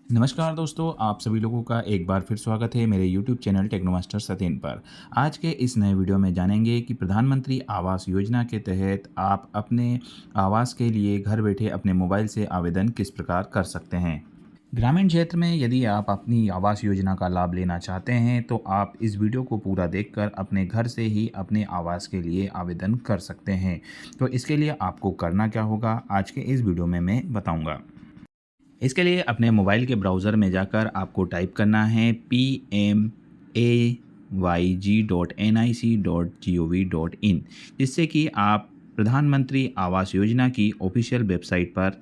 नमस्कार दोस्तों, आप सभी लोगों का एक बार फिर स्वागत है मेरे YouTube चैनल टेक्नोमास्टर सत्येन पर। आज के इस नए वीडियो में जानेंगे कि प्रधानमंत्री आवास योजना के तहत आप अपने आवास के लिए घर बैठे अपने मोबाइल से आवेदन किस प्रकार कर सकते हैं। ग्रामीण क्षेत्र में यदि आप अपनी आवास योजना का लाभ लेना चाहते हैं तो आप इस वीडियो को पूरा देखकर अपने घर से ही अपने आवास के लिए आवेदन कर सकते हैं। तो इसके लिए आपको करना क्या होगा, आज के इस वीडियो में मैं बताऊँगा। इसके लिए अपने मोबाइल के ब्राउज़र में जाकर आपको टाइप करना है pmayg.nic.gov.in, जिससे कि आप प्रधानमंत्री आवास योजना की ऑफिशियल वेबसाइट पर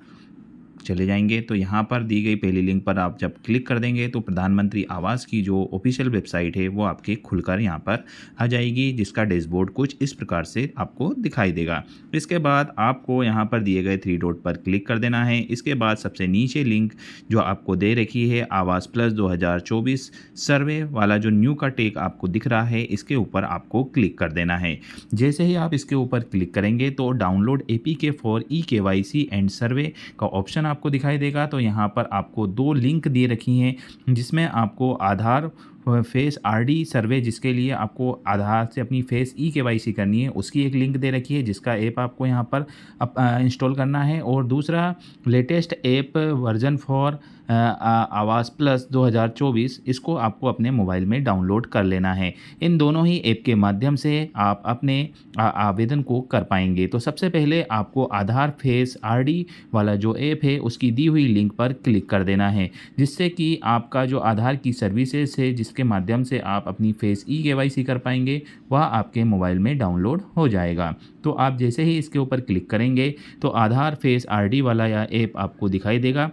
चले जाएंगे। तो यहाँ पर दी गई पहली लिंक पर आप जब क्लिक कर देंगे तो प्रधानमंत्री आवास की जो ऑफिशियल वेबसाइट है वो आपके खुलकर यहाँ पर आ जाएगी, जिसका डैशबोर्ड कुछ इस प्रकार से आपको दिखाई देगा। इसके बाद आपको यहाँ पर दिए गए 3 डॉट पर क्लिक कर देना है। इसके बाद सबसे नीचे लिंक जो आपको दे रखी है आवास प्लस 2024 सर्वे वाला जो न्यू का टेक आपको दिख रहा है, इसके ऊपर आपको क्लिक कर देना है। जैसे ही आप इसके ऊपर क्लिक करेंगे तो download APK for e-KYC and सर्वे का ऑप्शन आपको दिखाई देगा। तो यहाँ पर आपको 2 लिंक दे रखी हैं, जिसमें आपको आधार फेस आरडी सर्वे, जिसके लिए आपको आधार से अपनी फेस ई-केवाईसी करनी है, उसकी एक लिंक दे रखी है, जिसका ऐप आपको यहाँ पर इंस्टॉल करना है। और दूसरा लेटेस्ट ऐप वर्जन फॉर आवास प्लस 2024, इसको आपको अपने मोबाइल में डाउनलोड कर लेना है। इन दोनों ही ऐप के माध्यम से आप अपने आवेदन को कर पाएंगे। तो सबसे पहले आपको आधार फेस आरडी वाला जो ऐप है उसकी दी हुई लिंक पर क्लिक कर देना है, जिससे कि आपका जो आधार की सर्विसेज है जिसके माध्यम से आप अपनी फेस ई-केवाईसी कर पाएंगे, वह आपके मोबाइल में डाउनलोड हो जाएगा। तो आप जैसे ही इसके ऊपर क्लिक करेंगे तो आधार फेस आरडी वाला यह ऐप आपको दिखाई देगा।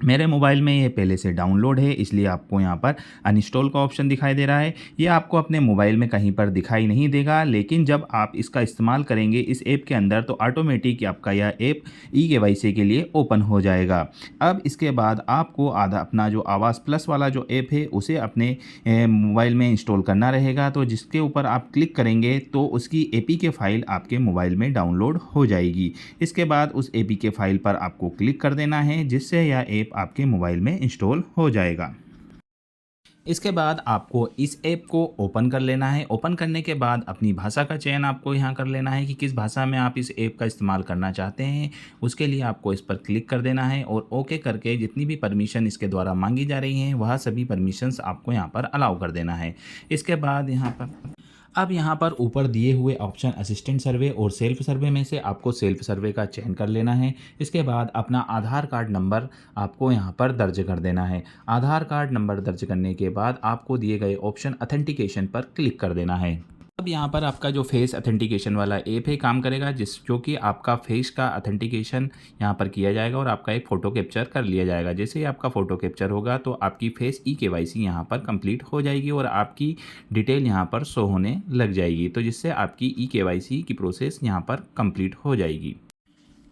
मेरे मोबाइल में ये पहले से डाउनलोड है, इसलिए आपको यहाँ पर अनइंस्टॉल का ऑप्शन दिखाई दे रहा है। ये आपको अपने मोबाइल में कहीं पर दिखाई नहीं देगा, लेकिन जब आप इसका इस्तेमाल करेंगे इस ऐप के अंदर तो ऑटोमेटिक आपका यह ऐप ई-केवाईसी के लिए ओपन हो जाएगा। अब इसके बाद आपको अपना जो आवास प्लस वाला जो ऐप है उसे अपने मोबाइल में इंस्टॉल करना रहेगा। तो जिसके ऊपर आप क्लिक करेंगे तो उसकी एपीके फाइल आपके मोबाइल में डाउनलोड हो जाएगी। इसके बाद उस एपीके फाइल पर आपको क्लिक कर देना है, जिससे यह ऐप आपके मोबाइल में इंस्टॉल हो जाएगा। इसके बाद आपको इस ऐप को ओपन कर लेना है। ओपन करने के बाद अपनी भाषा का चयन आपको यहाँ कर लेना है कि किस भाषा में आप इस ऐप का इस्तेमाल करना चाहते हैं। उसके लिए आपको इस पर क्लिक कर देना है और ओके करके जितनी भी परमिशन इसके द्वारा मांगी जा रही हैं वह सभी परमिशंस आपको यहाँ पर अलाउ कर देना है। इसके बाद यहाँ पर ऊपर दिए हुए ऑप्शन असिस्टेंट सर्वे और सेल्फ सर्वे में से आपको सेल्फ सर्वे का चयन कर लेना है। इसके बाद अपना आधार कार्ड नंबर आपको यहाँ पर दर्ज कर देना है। आधार कार्ड नंबर दर्ज करने के बाद आपको दिए गए ऑप्शन अथेंटिकेशन पर क्लिक कर देना है। अब यहाँ पर आपका जो फेस अथेंटिकेशन वाला ऐप है काम करेगा, जो कि आपका फेस का अथेंटिकेशन यहाँ पर किया जाएगा और आपका एक फ़ोटो कैप्चर कर लिया जाएगा। जैसे ही आपका फ़ोटो कैप्चर होगा तो आपकी फेस ई-केवाईसी यहाँ पर कंप्लीट हो जाएगी और आपकी डिटेल यहाँ पर शो होने लग जाएगी, तो जिससे आपकी ई-केवाईसी की प्रोसेस यहाँ पर कंप्लीट हो जाएगी।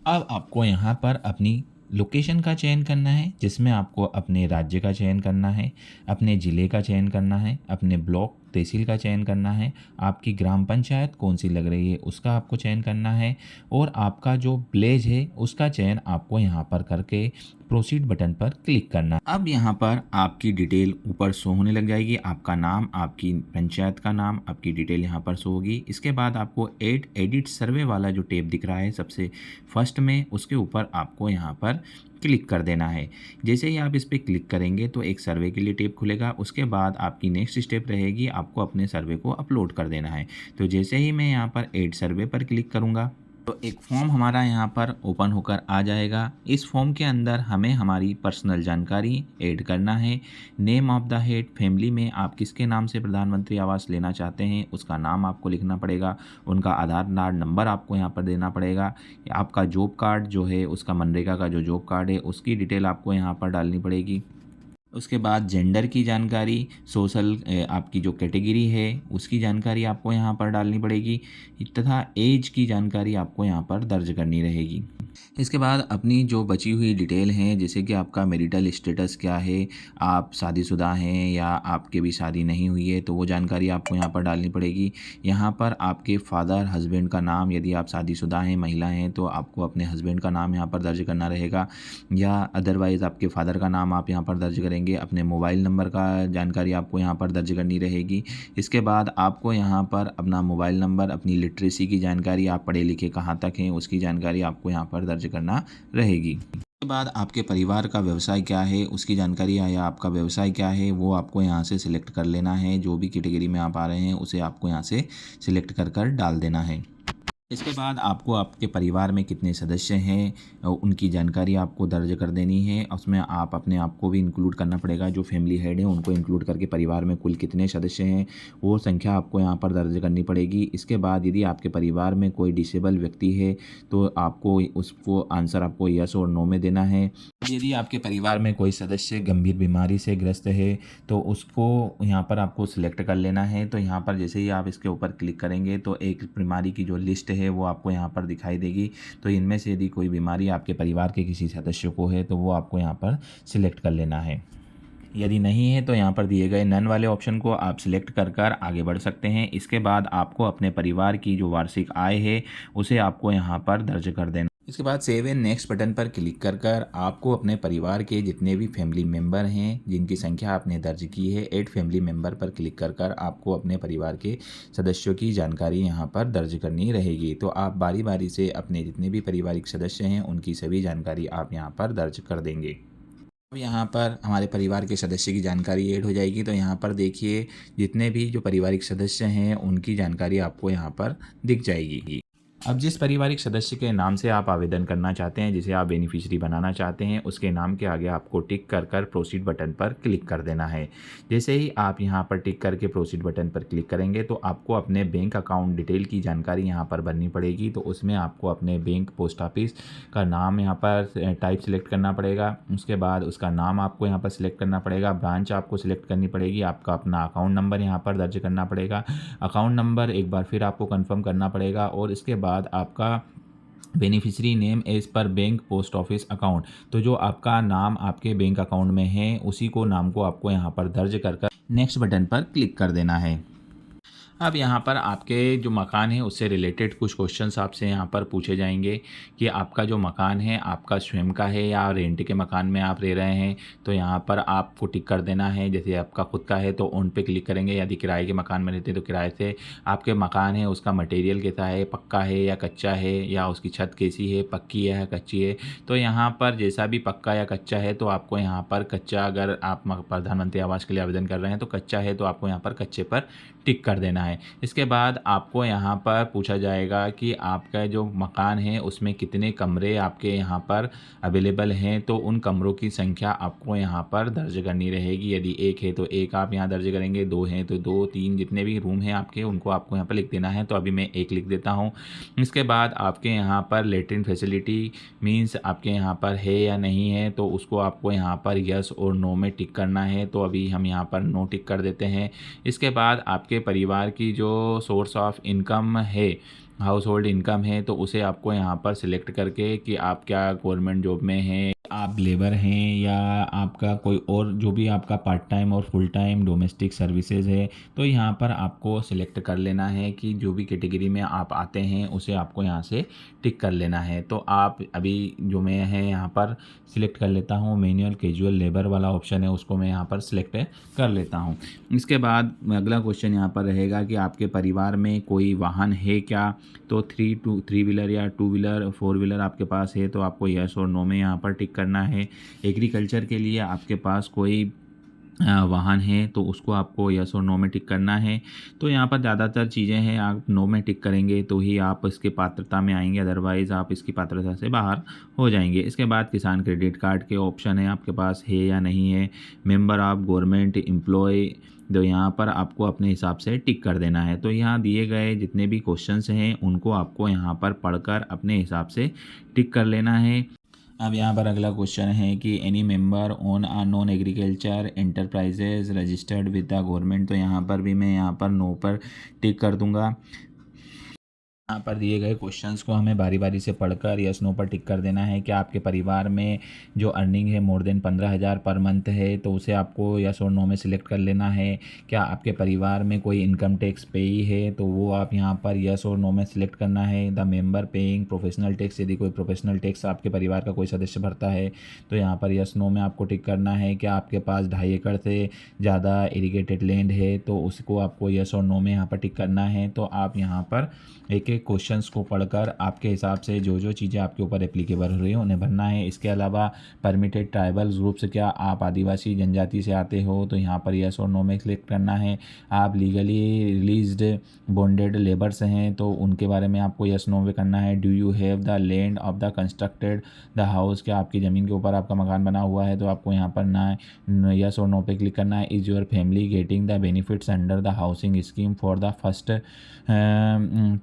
अब आपको यहाँ पर अपनी लोकेशन का चयन करना है, जिसमें आपको अपने राज्य का चयन करना है, अपने ज़िले का चयन करना है, अपने ब्लॉक तहसील का चयन करना है, आपकी ग्राम पंचायत कौन सी लग रही है उसका आपको चयन करना है और आपका जो विलेज है उसका चयन आपको यहाँ पर करके प्रोसीड बटन पर क्लिक करना है। अब यहाँ पर आपकी डिटेल ऊपर शो होने लग जाएगी, आपका नाम, आपकी पंचायत का नाम, आपकी डिटेल यहाँ पर शो होगी। इसके बाद आपको एडिट सर्वे वाला जो टैब दिख रहा है सबसे फर्स्ट में, उसके ऊपर आपको यहाँ पर क्लिक कर देना है। जैसे ही आप इस पर क्लिक करेंगे तो एक सर्वे के लिए टैब खुलेगा। उसके बाद आपकी नेक्स्ट स्टेप रहेगी आपको अपने सर्वे को अपलोड कर देना है। तो जैसे ही मैं यहाँ पर ऐड सर्वे पर क्लिक करूँगा तो एक फॉर्म हमारा यहाँ पर ओपन होकर आ जाएगा। इस फॉर्म के अंदर हमें हमारी पर्सनल जानकारी ऐड करना है। Name of the head, family में आप किसके नाम से प्रधानमंत्री आवास लेना चाहते हैं उसका नाम आपको लिखना पड़ेगा। उनका आधार कार्ड नंबर आपको यहाँ पर देना पड़ेगा। आपका जॉब कार्ड जो है उसका मनरेगा का जो जॉब कार्ड है उसकी डिटेल आपको यहाँ पर डालनी पड़ेगी। उसके बाद जेंडर की जानकारी, सोशल आपकी जो कैटेगरी है उसकी जानकारी आपको यहाँ पर डालनी पड़ेगी तथा एज की जानकारी आपको यहाँ पर दर्ज करनी रहेगी। इसके बाद अपनी जो बची हुई डिटेल हैं, जैसे कि आपका मैरिटल स्टेटस क्या है, आप शादीशुदा हैं या आपकी भी शादी नहीं हुई है, तो वो जानकारी आपको यहाँ पर डालनी पड़ेगी। यहाँ पर आपके फादर हस्बैंड का नाम, यदि आप शादीशुदा हैं, महिला हैं, तो आपको अपने हस्बैंड का नाम यहाँ पर दर्ज करना रहेगा, या अदरवाइज़ आपके फादर का नाम आप यहाँ पर दर्ज करेंगे। अपने मोबाइल नंबर का जानकारी आपको यहाँ पर दर्ज करनी रहेगी। इसके बाद आपको यहाँ पर अपना मोबाइल नंबर, अपनी लिटरेसी की जानकारी, आप पढ़े लिखे कहाँ तक हैं, उसकी जानकारी आपको यहाँ पर दर्ज करना रहेगी। उसके बाद आपके परिवार का व्यवसाय क्या है, उसकी जानकारी, या आपका व्यवसाय क्या है, वो आपको यहाँ से सिलेक्ट कर लेना है। जो भी कैटेगरी में आप आ रहे हैं उसे आपको यहाँ से सिलेक्ट कर कर डाल देना है। इसके बाद आपको आपके परिवार में कितने सदस्य हैं उनकी जानकारी आपको दर्ज कर देनी है। उसमें आप अपने आप को भी इंक्लूड करना पड़ेगा, जो फैमिली हेड है उनको इंक्लूड करके परिवार में कुल कितने सदस्य हैं वो संख्या आपको यहाँ पर दर्ज करनी पड़ेगी। इसके बाद यदि आपके परिवार में कोई डिसेबल व्यक्ति है तो आपको उसको आंसर आपको यस और नो में देना है। यदि आपके परिवार में कोई सदस्य गंभीर बीमारी से ग्रस्त है तो उसको यहाँ पर आपको सिलेक्ट कर लेना है। तो यहाँ पर जैसे ही आप इसके ऊपर क्लिक करेंगे तो एक बीमारी की जो लिस्ट है वो आपको यहाँ पर दिखाई देगी। तो इनमें से यदि कोई बीमारी आपके परिवार के किसी सदस्य को है तो वो आपको यहाँ पर सिलेक्ट कर लेना है। यदि नहीं है तो यहाँ पर दिए गए नन वाले ऑप्शन को आप सिलेक्ट कर कर आगे बढ़ सकते हैं। इसके बाद आपको अपने परिवार की जो वार्षिक आय है उसे आपको यहाँ पर दर्ज कर देना। इसके बाद सेव एंड नेक्स्ट बटन पर क्लिक कर कर आपको अपने परिवार के जितने भी फैमिली मेंबर हैं जिनकी संख्या आपने दर्ज की है, ऐड फैमिली मेंबर पर क्लिक कर कर आपको अपने परिवार के सदस्यों की जानकारी यहाँ पर दर्ज करनी रहेगी। तो आप बारी बारी से अपने जितने भी पारिवारिक सदस्य हैं उनकी सभी जानकारी आप यहाँ पर दर्ज कर देंगे। अब यहाँ पर हमारे परिवार के सदस्य की जानकारी ऐड हो जाएगी। तो यहाँ पर देखिए जितने भी जो पारिवारिक सदस्य हैं उनकी जानकारी आपको यहाँ पर दिख जाएगी। अब जिस पारिवारिक सदस्य के नाम से आप आवेदन करना चाहते हैं, जिसे आप बेनिफिशियरी बनाना चाहते हैं, उसके नाम के आगे आपको टिक कर कर प्रोसीड बटन पर क्लिक कर देना है। जैसे ही आप यहाँ पर टिक करके प्रोसीड बटन पर क्लिक करेंगे तो आपको अपने बैंक अकाउंट डिटेल की जानकारी यहाँ पर भरनी पड़ेगी। तो उसमें आपको अपने बैंक पोस्ट ऑफिस का नाम यहाँ पर टाइप सेलेक्ट करना पड़ेगा। उसके बाद उसका नाम आपको यहाँ पर सिलेक्ट करना पड़ेगा, ब्रांच आपको सिलेक्ट करनी पड़ेगी, आपका अपना अकाउंट नंबर यहाँ पर दर्ज करना पड़ेगा। अकाउंट नंबर एक बार फिर आपको कन्फर्म करना पड़ेगा और इसके बाद आपका beneficiary name as per bank post office account, तो जो आपका नाम आपके बैंक अकाउंट में है उसी को नाम को आपको यहाँ पर दर्ज कर कर नेक्स्ट बटन पर क्लिक कर देना है। अब यहाँ पर आपके जो मकान है उससे रिलेटेड कुछ क्वेश्चंस आपसे यहाँ पर पूछे जाएंगे कि आपका जो मकान है आपका स्वयं का है या रेंट के मकान में आप रह रहे हैं। तो यहाँ पर आपको टिक कर देना है। जैसे आपका खुद का है तो उन पे क्लिक करेंगे, यदि किराए के मकान में रहते हैं तो किराए से। आपके मकान है उसका मटेरियल कैसा है, पक्का है या कच्चा है, या उसकी छत कैसी है, पक्की है या कच्ची है। तो यहाँ पर जैसा भी पक्का या कच्चा है तो आपको यहाँ पर कच्चा, अगर आप प्रधानमंत्री आवास के लिए आवेदन कर रहे हैं तो कच्चा है तो आपको यहाँ पर कच्चे पर टिक कर देना है। इसके बाद आपको यहाँ पर पूछा जाएगा कि आपका जो मकान है उसमें कितने कमरे आपके यहाँ पर अवेलेबल हैं। तो उन कमरों की संख्या आपको यहाँ पर दर्ज करनी रहेगी। यदि एक है तो एक आप यहाँ दर्ज करेंगे, दो हैं तो दो, तीन, जितने भी रूम हैं आपके उनको आपको यहाँ पर लिख देना है। तो अभी मैं एक लिख देता हूँ। इसके बाद आपके यहाँ पर लेटरिन फैसिलिटी मीन्स आपके यहाँ पर है या नहीं है, तो उसको आपको यहाँ पर यस और नो में टिक करना है। तो अभी हम यहाँ पर नो टिक कर देते हैं। इसके बाद आपके परिवार की जो सोर्स ऑफ इनकम है, हाउस होल्ड इनकम है, तो उसे आपको यहाँ पर सिलेक्ट करके कि आप क्या गवर्नमेंट जॉब में हैं, आप लेबर हैं, या आपका कोई और जो भी आपका पार्ट टाइम और फुल टाइम डोमेस्टिक सर्विसेज है, तो यहाँ पर आपको सिलेक्ट कर लेना है कि जो भी कैटेगरी में आप आते हैं उसे आपको यहाँ से टिक कर लेना है। तो आप अभी जो मैं है यहाँ पर सिलेक्ट कर लेता हूँ, मैनुअल कैजुअल लेबर वाला ऑप्शन है उसको मैं यहाँ पर सिलेक्ट कर लेता हूँ। इसके बाद अगला क्वेश्चन यहाँ पर रहेगा कि आपके परिवार में कोई वाहन है क्या। तो थ्री व्हीलर या टू व्हीलर, फोर व्हीलर आपके पास है तो आपको यस और नो में यहाँ पर टिक करना है। एग्रीकल्चर के लिए आपके पास कोई वाहन है तो उसको आपको यस और नो में टिक करना है। तो यहाँ पर ज़्यादातर चीज़ें हैं, आप नो में टिक करेंगे तो ही आप इसके पात्रता में आएंगे, अदरवाइज़ आप इसकी पात्रता से बाहर हो जाएंगे। इसके बाद किसान क्रेडिट कार्ड के ऑप्शन है आपके पास है या नहीं है। मेंबर ऑफ गवर्नमेंट एम्प्लॉय, तो यहाँ पर आपको अपने हिसाब से टिक कर देना है। तो यहाँ दिए गए जितने भी क्वेश्चंस हैं उनको आपको यहाँ पर पढ़कर अपने हिसाब से टिक कर लेना है। अब यहाँ पर अगला क्वेश्चन है कि any member on a non agriculture enterprises registered with the government. तो यहाँ पर भी मैं यहाँ पर नो पर टिक कर दूंगा। यहाँ पर दिए गए क्वेश्चंस को हमें बारी बारी से पढ़कर यस नो पर टिक कर देना है। क्या आपके परिवार में जो अर्निंग है मोर देन 15,000 पर मंथ है, तो उसे आपको यस और नो में सिलेक्ट कर लेना है। क्या आपके परिवार में कोई इनकम टैक्स पेई है, तो वो आप यहाँ पर यस और नो में सिलेक्ट करना है। The member paying professional tax, यदि कोई प्रोफेशनल टैक्स आपके परिवार का कोई सदस्य भरता है तो यहाँ पर यस नो में आपको टिक करना है। क्या आपके पास 2.5 एकड़ से ज़्यादा इरीगेटेड लैंड है, तो उसको आपको यस और नो में यहाँ पर टिक करना है। तो आप यहाँ पर एक एक क्वेश्चंस को पढ़कर आपके हिसाब से जो जो चीज़ें आपके ऊपर एप्लीकेबल हो रही हैं उन्हें भरना है। इसके अलावा परमिटेड ट्राइबल ग्रुप्स, क्या आप आदिवासी जनजाति से आते हो, तो यहाँ पर यस और नो में क्लिक करना है। आप लीगली रिलीज्ड बॉन्डेड लेबर्स हैं, तो उनके बारे में आपको यस नो में करना है। Do you have the land of the constructed the house, क्या आपकी ज़मीन के ऊपर आपका मकान बना हुआ है, तो आपको यहाँ पर ना यस और नो पे क्लिक करना है। Is your family getting the benefits under the housing scheme for the first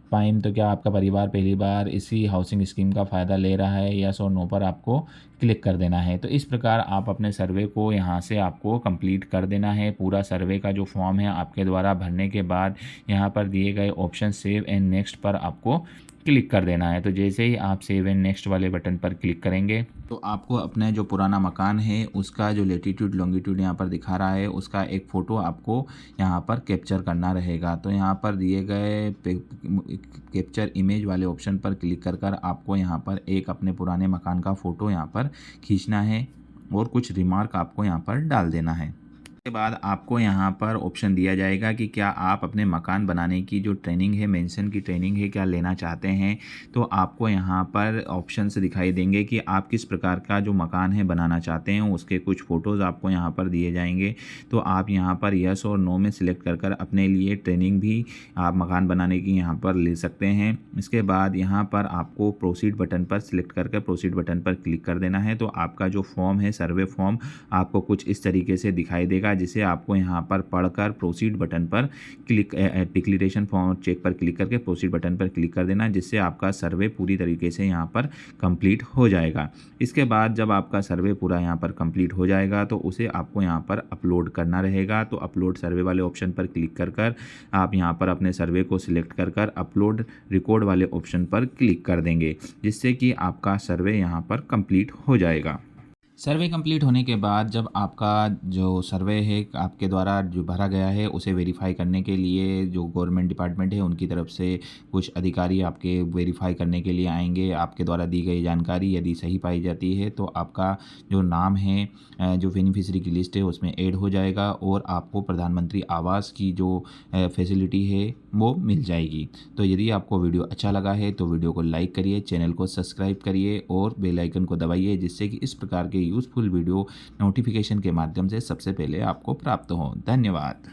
time, तो क्या आपका परिवार पहली बार इसी हाउसिंग स्कीम का फ़ायदा ले रहा है। यस और नो पर आपको क्लिक कर देना है। तो इस प्रकार आप अपने सर्वे को यहाँ से आपको कंप्लीट कर देना है। पूरा सर्वे का जो फॉर्म है आपके द्वारा भरने के बाद यहाँ पर दिए गए ऑप्शन सेव एंड नेक्स्ट पर आपको क्लिक कर देना है। तो जैसे ही आप सेव एंड नेक्स्ट वाले बटन पर क्लिक करेंगे तो आपको अपना जो पुराना मकान है उसका जो लेटीट्यूड लॉन्गिट्यूड यहाँ पर दिखा रहा है उसका एक फ़ोटो आपको यहाँ पर कैप्चर करना रहेगा। तो यहाँ पर दिए गए कैप्चर इमेज वाले ऑप्शन पर क्लिक कर आपको यहाँ पर एक अपने पुराने मकान का फ़ोटो यहाँ पर खींचना है और कुछ रिमार्क आपको यहाँ पर डाल देना है। के बाद आपको यहाँ पर ऑप्शन दिया जाएगा कि क्या आप अपने मकान बनाने की जो ट्रेनिंग है, मेंशन की ट्रेनिंग है, क्या लेना चाहते हैं। तो आपको यहाँ पर ऑप्शंस दिखाई देंगे कि आप किस प्रकार का जो मकान है बनाना चाहते हैं, उसके कुछ फ़ोटोज़ आपको यहाँ पर दिए जाएंगे। तो आप यहाँ पर यस और नो में सिलेक्ट कर अपने लिए ट्रेनिंग भी आप मकान बनाने की यहाँ पर ले सकते हैं। इसके बाद यहाँ पर आपको प्रोसीड बटन पर सिलेक्ट करके प्रोसीड बटन पर क्लिक कर देना है। तो आपका जो फॉर्म है, सर्वे फॉर्म, आपको कुछ इस तरीके से दिखाई देगा, जिसे आपको यहाँ पर पढ़कर प्रोसीड बटन पर क्लिक डिक्लेरेशन फॉर्म चेक पर क्लिक करके प्रोसीड बटन पर क्लिक कर देना, जिससे आपका सर्वे पूरी तरीके से यहाँ पर कंप्लीट हो जाएगा। इसके बाद जब आपका सर्वे पूरा यहाँ पर कंप्लीट हो जाएगा तो उसे आपको यहाँ पर अपलोड करना रहेगा। तो अपलोड सर्वे वाले ऑप्शन पर क्लिक कर आप यहाँ पर अपने सर्वे को सिलेक्ट कर अपलोड रिकॉर्ड वाले ऑप्शन पर क्लिक कर देंगे, जिससे कि आपका सर्वे यहाँ पर कंप्लीट हो जाएगा। सर्वे कंप्लीट होने के बाद जब आपका जो सर्वे है आपके द्वारा जो भरा गया है उसे वेरीफाई करने के लिए जो गवर्नमेंट डिपार्टमेंट है उनकी तरफ से कुछ अधिकारी आपके वेरीफाई करने के लिए आएंगे। आपके द्वारा दी गई जानकारी यदि सही पाई जाती है तो आपका जो नाम है जो बेनिफिशियरी की लिस्ट है उसमें ऐड हो जाएगा और आपको प्रधानमंत्री आवास की जो फैसिलिटी है वो मिल जाएगी। तो यदि आपको वीडियो अच्छा लगा है तो वीडियो को लाइक करिए, चैनल को सब्सक्राइब करिए और बेल आइकन को दबाइए, जिससे कि इस प्रकार के यूज़फुल वीडियो नोटिफिकेशन के माध्यम से सबसे पहले आपको प्राप्त हो। धन्यवाद।